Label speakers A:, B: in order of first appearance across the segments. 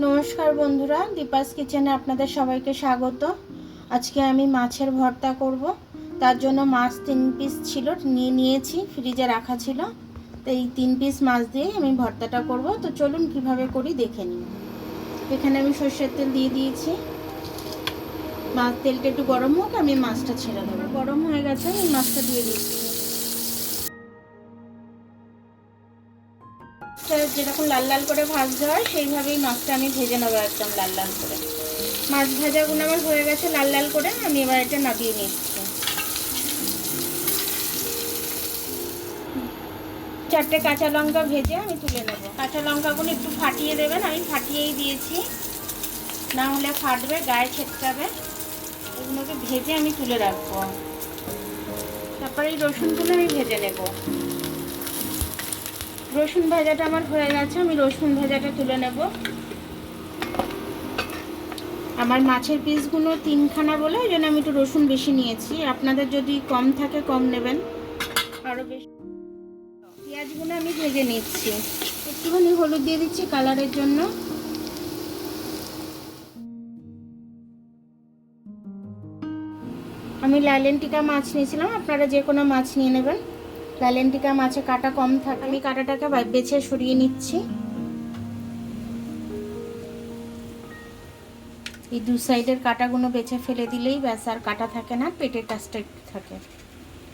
A: নমস্কার বন্ধুরা, দীপাস কিচেনে আপনাদের সবাইকে স্বাগত। আজকে আমি মাছের ভর্তা করব। তার জন্য মাছ 3 পিস ছিল, নিয়েছি, ফ্রিজে রাখা ছিল। তো এই 3 পিস মাছ দিয়ে আমি ভর্তাটা করব। তো চলুন কিভাবে করি দেখে নিন। এখানে আমি সরষের তেল দিয়ে দিয়েছি। মাছ তেলটা একটু গরম হোক, আমি মাছটা ছেড়ে দেবো। গরম হয়ে গেছে, আমি মাছটা দিয়ে দিচ্ছি। যেরকম লাল লাল করে ভাজতে হয় সেইভাবেই মাছটা আমি ভেজে নেবো, একদম লাল লাল করে। মাছ ভাজাগুলো আমার হয়ে গেছে লাল লাল করে, আমি এবার এটা নামিয়ে নিচ্ছি। 4টে কাঁচা লঙ্কা ভেজে আমি তুলে নেব। কাঁচা লঙ্কাগুলো একটু ফাটিয়ে দেবেন, আমি ফাটিয়েই দিয়েছি, না হলে ফাটবে, গায়ে ছেটকাবে। এগুলোকে ভেজে আমি তুলে রাখবো। তারপরে এই রসুনগুলো আমি ভেজে নেব। রসুন ভাজাটা আমার হয়ে গেছে, আমি রসুন ভাজাটা তুলে নেব। আমার মাছের পিসগুলো 3খানা বলে ওই জন্য আমি একটু রসুন বেশি নিয়েছি। আপনাদের যদি কম থাকে কম নেবেন, আরও বেশি। পেঁয়াজগুলো আমি ভেজে নিচ্ছি, একটুখানি হলুদ দিয়ে দিচ্ছি কালারের জন্য। আমি লাইলেন্টিকা মাছ নিয়েছিলাম, আপনারা যে কোনো মাছ নিয়ে নেবেন। লাইলেন্টিকা মাছে কাটা কম থাকে, আমি কাটাটাকে বেছে সরিয়ে নিচ্ছি। এই দু সাইডের কাটাগুলো বেছে ফেলে দিলেই ব্যাস, আর কাটা থাকে না, পেটের কাজটা একটু থাকে।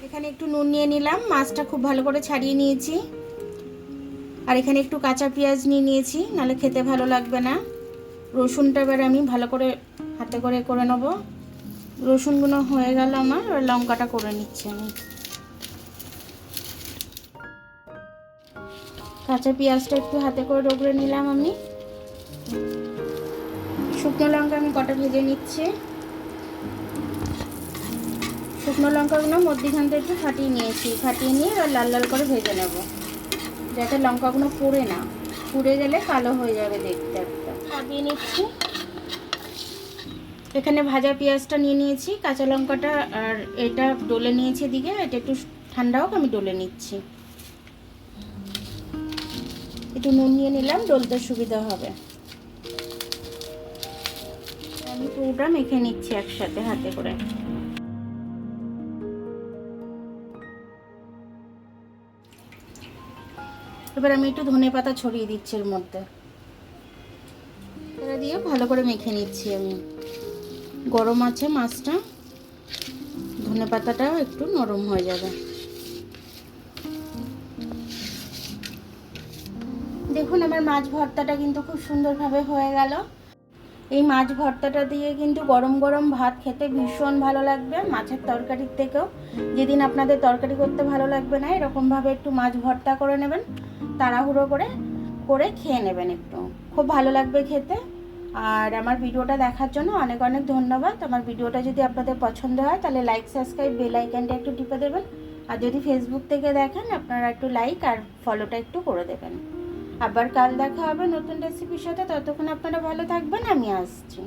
A: এখানে একটু নুন নিয়ে নিলাম, মাছটা খুব ভালো করে ছাড়িয়ে নিয়েছি। আর এখানে একটু কাঁচা পেঁয়াজ নিয়ে নিয়েছি, নাহলে খেতে ভালো লাগবে না। রসুনটা এবার আমি ভালো করে হাতে করে করে নেব। রসুনগুলো হয়ে গেল আমার, আর লঙ্কাটা করে নিচ্ছি আমি। কাঁচা পেঁয়াজটা একটু হাতে করে রগড়ে নিলাম আমি। শুকনো লঙ্কা আমি কটা ভেজে নিচ্ছি। শুকনো লঙ্কাগুলো মধ্যিখানটা একটু ফাটিয়ে নিয়েছি, ফাটিয়ে নিয়ে এবার লাল লাল করে ভেজে নেব, যাতে লঙ্কাগুলো পুড়ে না, পুড়ে গেলে কালো হয়ে যাবে দেখতে। একটা নামিয়ে নিচ্ছি। এখানে ভাজা পেঁয়াজটা নিয়ে নিয়েছি, কাঁচা লঙ্কাটা আর এটা ডলে নিয়েছি এদিকে। এটা একটু ঠান্ডা হোক, আমি ডলে নিচ্ছি। একটু নুন নিয়ে নিলাম, ডলতে সুবিধা হবে। আমি পুরোটা মেখে নিচ্ছি একসাথে হাতে করে। এবার আমি একটু ধনেপাতা ছড়িয়ে দিচ্ছি এর মধ্যে, এটা দিয়ে ভালো করে মেখে নিচ্ছি আমি। গরম আছে মাছটা, ধনেপাতাটাও একটু নরম হয়ে যাবে। দেখুন আমার মাছ ভর্তাটা কিন্তু খুব সুন্দরভাবে হয়ে গেল। এই মাছ ভর্তাটা দিয়ে কিন্তু গরম গরম ভাত খেতে ভীষণ ভালো লাগবে, মাছের তরকারির থেকেও। যেদিন আপনাদের তরকারি করতে ভালো লাগবে না, এরকমভাবে একটু মাছ ভর্তা করে নেবেন, তাড়াহুড়ো করে করে খেয়ে নেবেন, একটু খুব ভালো লাগবে খেতে। আর আমার ভিডিওটা দেখার জন্য অনেক অনেক ধন্যবাদ। আমার ভিডিওটা যদি আপনাদের পছন্দ হয় তাহলে লাইক, সাবস্ক্রাইব, বেল আইকনটা একটু টিপে দেবেন। আর যদি ফেসবুক থেকে দেখেন, আপনারা একটু লাইক আর ফলোটা একটু করে দেবেন। আবার কাল দেখা হবে নতুন রেসিপির সাথে। ততক্ষণ আপনারা ভালো থাকবেন, আমি আসছি।